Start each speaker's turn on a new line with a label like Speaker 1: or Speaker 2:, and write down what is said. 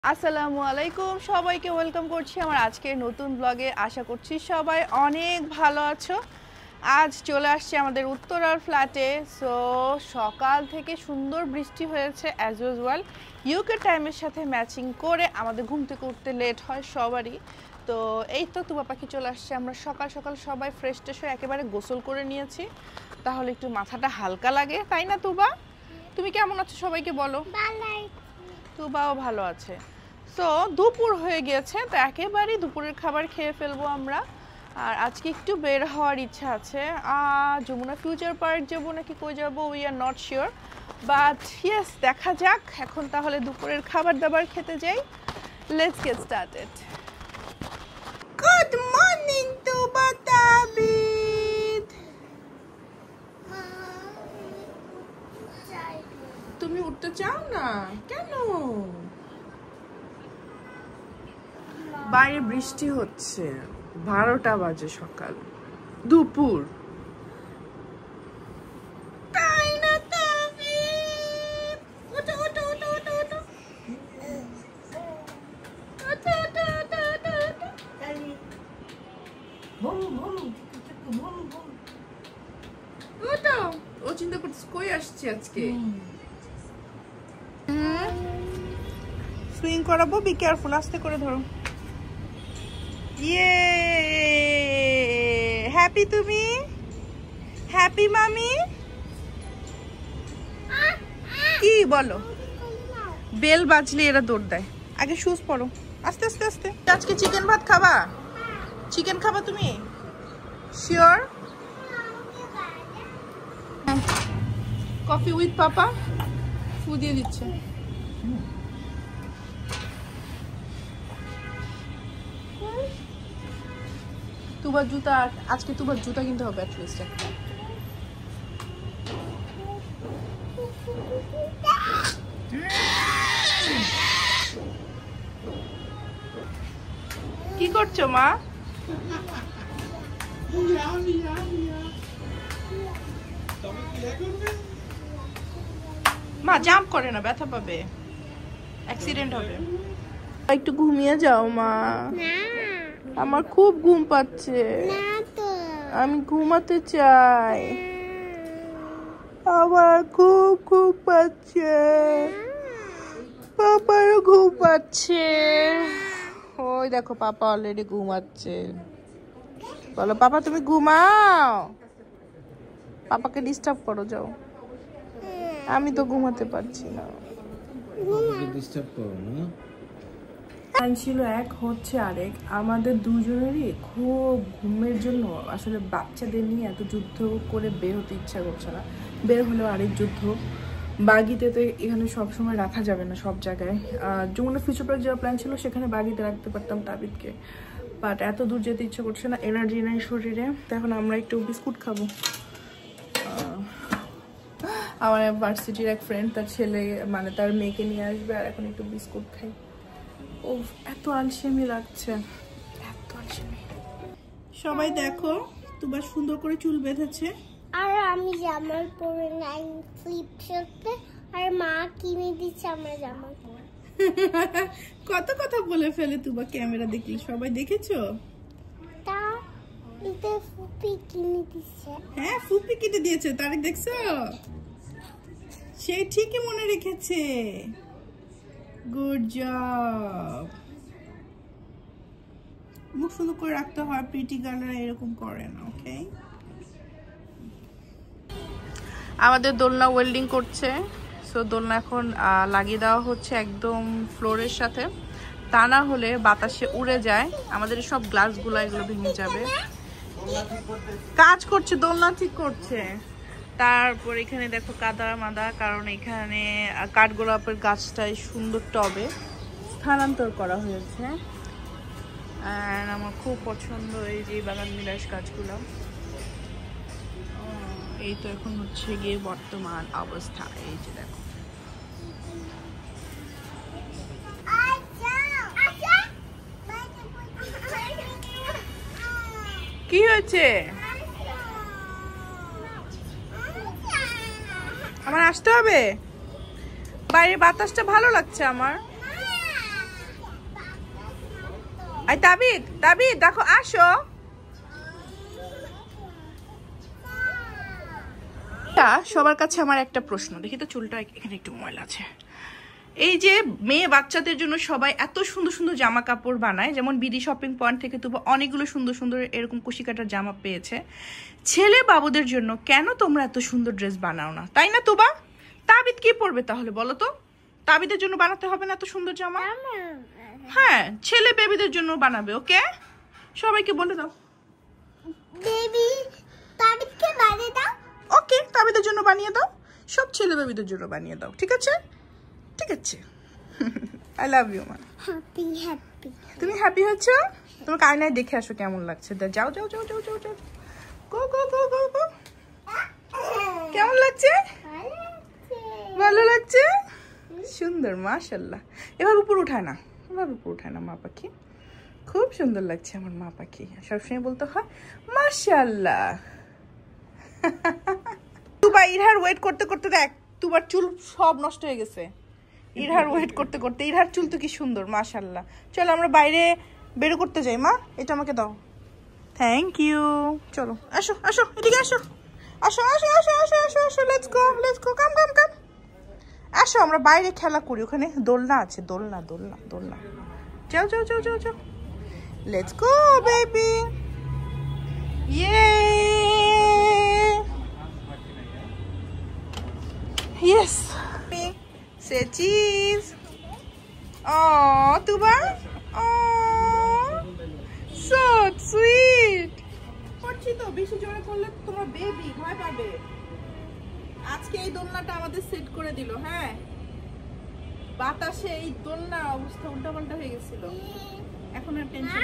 Speaker 1: আসসালামু আলাইকুম সবাইকে ওয়েলকাম করছি আমার আজকের নতুন ব্লগে। আশা করছি সবাই অনেক ভালো আছো। আজ চলে আসছি আমাদের উত্তরার ফ্ল্যাটে। সো সকাল থেকে সুন্দর বৃষ্টি হয়েছে অ্যাজ ইউজুয়াল। ইউকে টাইমের সাথে ম্যাচিং করে আমাদের ঘুম থেকে উঠতে লেট হয় সবারই। তো এই তো তুবা পাখি চলে আসছে। আমরা সকাল সকাল সবাই ফ্রেশ ট্রেশ হয়ে একেবারে গোসল করে নিয়েছি, তাহলে একটু মাথাটা হালকা লাগে, তাই না তুবা? তুমি কেমন আছো সবাইকে বলো। তুবাও ভালো আছে। সো দুপুর হয়ে গিয়েছে, তো একেবারেই দুপুরের খাবার খেয়ে ফেলবো আমরা। আর আজকে একটু বের হওয়ার ইচ্ছা আছে। যমুনা ফিউচার পার্ক যাবো নাকি কই যাবো, we are not sure, but yes দেখা যাক। এখন তাহলে দুপুরের খাবার দাবার খেতে যাই। Let's get started. Good morning Tuba Tabid. তুমি উঠতে চাও না কেন? বাইরে বৃষ্টি হচ্ছে, 12টা বাজে সকাল, দুপুর। তাই না তাবিদ? ওঠো ওঠো ওঠো ওঠো ওঠো ওঠো ওঠো ওঠো ওঠো। ও চিন্তা করছিস কই আসছে আজকে। সুইং করাবো, বি কেয়ারফুল, আস্তে করে ধরো। ইয়ে হ্যাপি তুমি? হ্যাপি মামি? কি বলো? বেল বাজলে এরা দৌড় দেয়। আগে শুজ পরো, আস্তে আস্তে আস্তে। আজকে চিকেন ভাত খাবা? চিকেন খাবা তুমি? শিওর? কফি উইথ পাপা ফু দিয়ে দিচ্ছে। তুবার জুতা, আজকে তুবার জুতা কিনতে হবে অ্যাটলিস্ট একটা। কি করছো মা? মা জাম্প করে না, ব্যথা পাবে, অ্যাক্সিডেন্ট হবে। একটু ঘুমিয়ে যাও মা, আমার খুব ঘুম পাচ্ছে, আমি ঘুমাতে চাই, আমার খুব ঘুম পাচ্ছে, পাপারও ঘুম পাচ্ছে। ওই দেখো পাপা অলরেডি ঘুমাচ্ছে। বলো পাপা তুমি ঘুমাও, পাপাকে ডিস্টার্ব করো, যাও। আমি তো ঘুমাতে পারছি না। ডিস্টার্ব করো না। ছিল এক, হচ্ছে আরেক। আমাদের দুজনেরই খুব ঘুমের জন্য আসলে বাচ্চাদের নিয়ে এত যুদ্ধ করে বের হতে ইচ্ছা করছে না। বের হলেও আরেক যুদ্ধ। বাগিতে তো এখানে সবসময় রাখা যাবে না সব জায়গায়। যমুনা ফিউচার পার্ক যাওয়ার প্ল্যান ছিল, সেখানে বাগিতে রাখতে পারতাম তাবিদকে, বাট এত দূর যেতে ইচ্ছা করছে না, এনার্জি নাই শরীরে। তো এখন আমরা একটু বিস্কুট খাবো। আমার ভার্সিটির এক ফ্রেন্ড, তার ছেলে মানে তার মেয়েকে নিয়ে আসবে, আর এখন একটু বিস্কুট খাই। ও এত আলসেমি লাগছে, এত আলসেমি। সবাই দেখো তুবা সুন্দর করে চুল বেঁধেছে,
Speaker 2: আর আমি জামা পরে নাই ফ্লিপ শপে, আর মা কিনে দিচ্ছে আমরা জামা পরে।
Speaker 1: কত কথা বলে ফেলে তুবা ক্যামেরা দেখলে, সবাই দেখেছো?
Speaker 2: তা এটা ফুপি কিনে দিচ্ছে।
Speaker 1: হ্যাঁ ফুপি কিনে দিয়েছে, তারিখ দেখছো? সে ঠিকই মনে রেখেছে, গুড জব। মুখ সুন্দর করে রাখতে হয়, প্রিটি গার্লরা এরকম করে না। ওকে, আমাদের দোলনা ওয়েল্ডিং করছে। সো দোলনা এখন লাগিয়ে দেওয়া হচ্ছে একদম ফ্লোরের সাথে, তা না হলে বাতাসে উড়ে যায়, আমাদের সব গ্লাসগুলো এগুলো ভেঙে যাবে। কাজ করছে, দোলনা ঠিক করছে। তারপর এখানে দেখো কাদা মাদা, কারণ এখানে কাঠগোলাপের গাছটাই সুন্দর টবে স্থানান্তর করা হয়েছে। আর আমার খুব পছন্দ এই যে বাগান বিলাস গাছগুলো। এই তো এখন হচ্ছে গিয়ে বর্তমান অবস্থা, এই যে দেখো। কি হয়েছে? আমার আসতে হবে। বাইরে বাতাসটা ভালো লাগছে আমার। আই তাবিদ, তাবিদ দেখো আসো। সবার কাছে আমার একটা প্রশ্ন, দেখি তো চুলটা এখানে একটু ময়লা আছে। এই যে মেয়ে বাচ্চাদের জন্য সবাই এত সুন্দর সুন্দর জামা কাপড় বানায়, যেমন বিডি শপিং পয়েন্ট থেকে তো অনেকগুলো সুন্দর সুন্দর এরকম কুশি কাটার জামা পেয়েছে। ছেলে বাবুদের জন্য কেন তোমরা এত সুন্দর ড্রেস বানাও না, তাই না তুবা? তাবিদ কি পরবে তাহলে বলো তো? তাবিদের জন্য বানাতে হবে না এত সুন্দর জামা? হ্যাঁ, ছেলে বেবিদের জন্য বানাবে। ওকে, সবাইকে বলে দাও
Speaker 2: বেবি তাবিদকে বানিয়ে দাও।
Speaker 1: ওকে, তাবিদের জন্য বানিয়ে দাও, সব ছেলে বেবিদের জন্য বানিয়ে দাও। ঠিক আছে, ঠিক আছে। আই লাভ ইউ মা।
Speaker 2: Happy happy.
Speaker 1: তুমি হ্যাপি হচ্ছো? তোমাকে আয়নায় দেখে আসো কেমন লাগছে। যাও যাও যাও যাও যাও যাও, গো গো গো গো গো। কেমন লাগছে? ভালো লাগছে, সুন্দর মাশাআল্লাহ। এভাবে উপর উঠায় না, এভাবে উপর উঠায় না মা পাখি। খুব সুন্দর লাগছে আমার মা পাখি। সবসময় বলতে হয় মাশাআল্লাহ। তুবা ইরহার ওয়েট করতে করতে দেখ, তুবার চুল সব নষ্ট হয়ে গেছে। ইরহার ওয়েট করতে করতে, ইরহার চুল তো কি সুন্দর মাশাআল্লাহ। চলো আমরা বাইরে বের করতে যাই। মা এটা আমাকে দাও। Thank you. চলো আসো আসো, এদিকে আসো, আসো আসো আসো আসো আসো আসো, লেটস গো লেটস গো, কাম কাম কাম। আসো আমরা বাইরে খেলা করি, ওখানে দোলনা আছে, দোলনা দোলনা দোলনা। যাও যাও যাও যাও যাও, লেটস গো বেবি। ইয়ে yes, say cheese. Oh, Tuba. Oh, so sweet. করছি তো, বেশি জোরে করলে তোমার বেবি ভয় পাবে। আজকে এই দোলনাটা আমাদের সেট করে দিল। হ্যাঁ, বাতাসে এই দোলনা অবস্থা উল্টাপাল্টা হয়ে গেছিল। এখন আর টেনশন।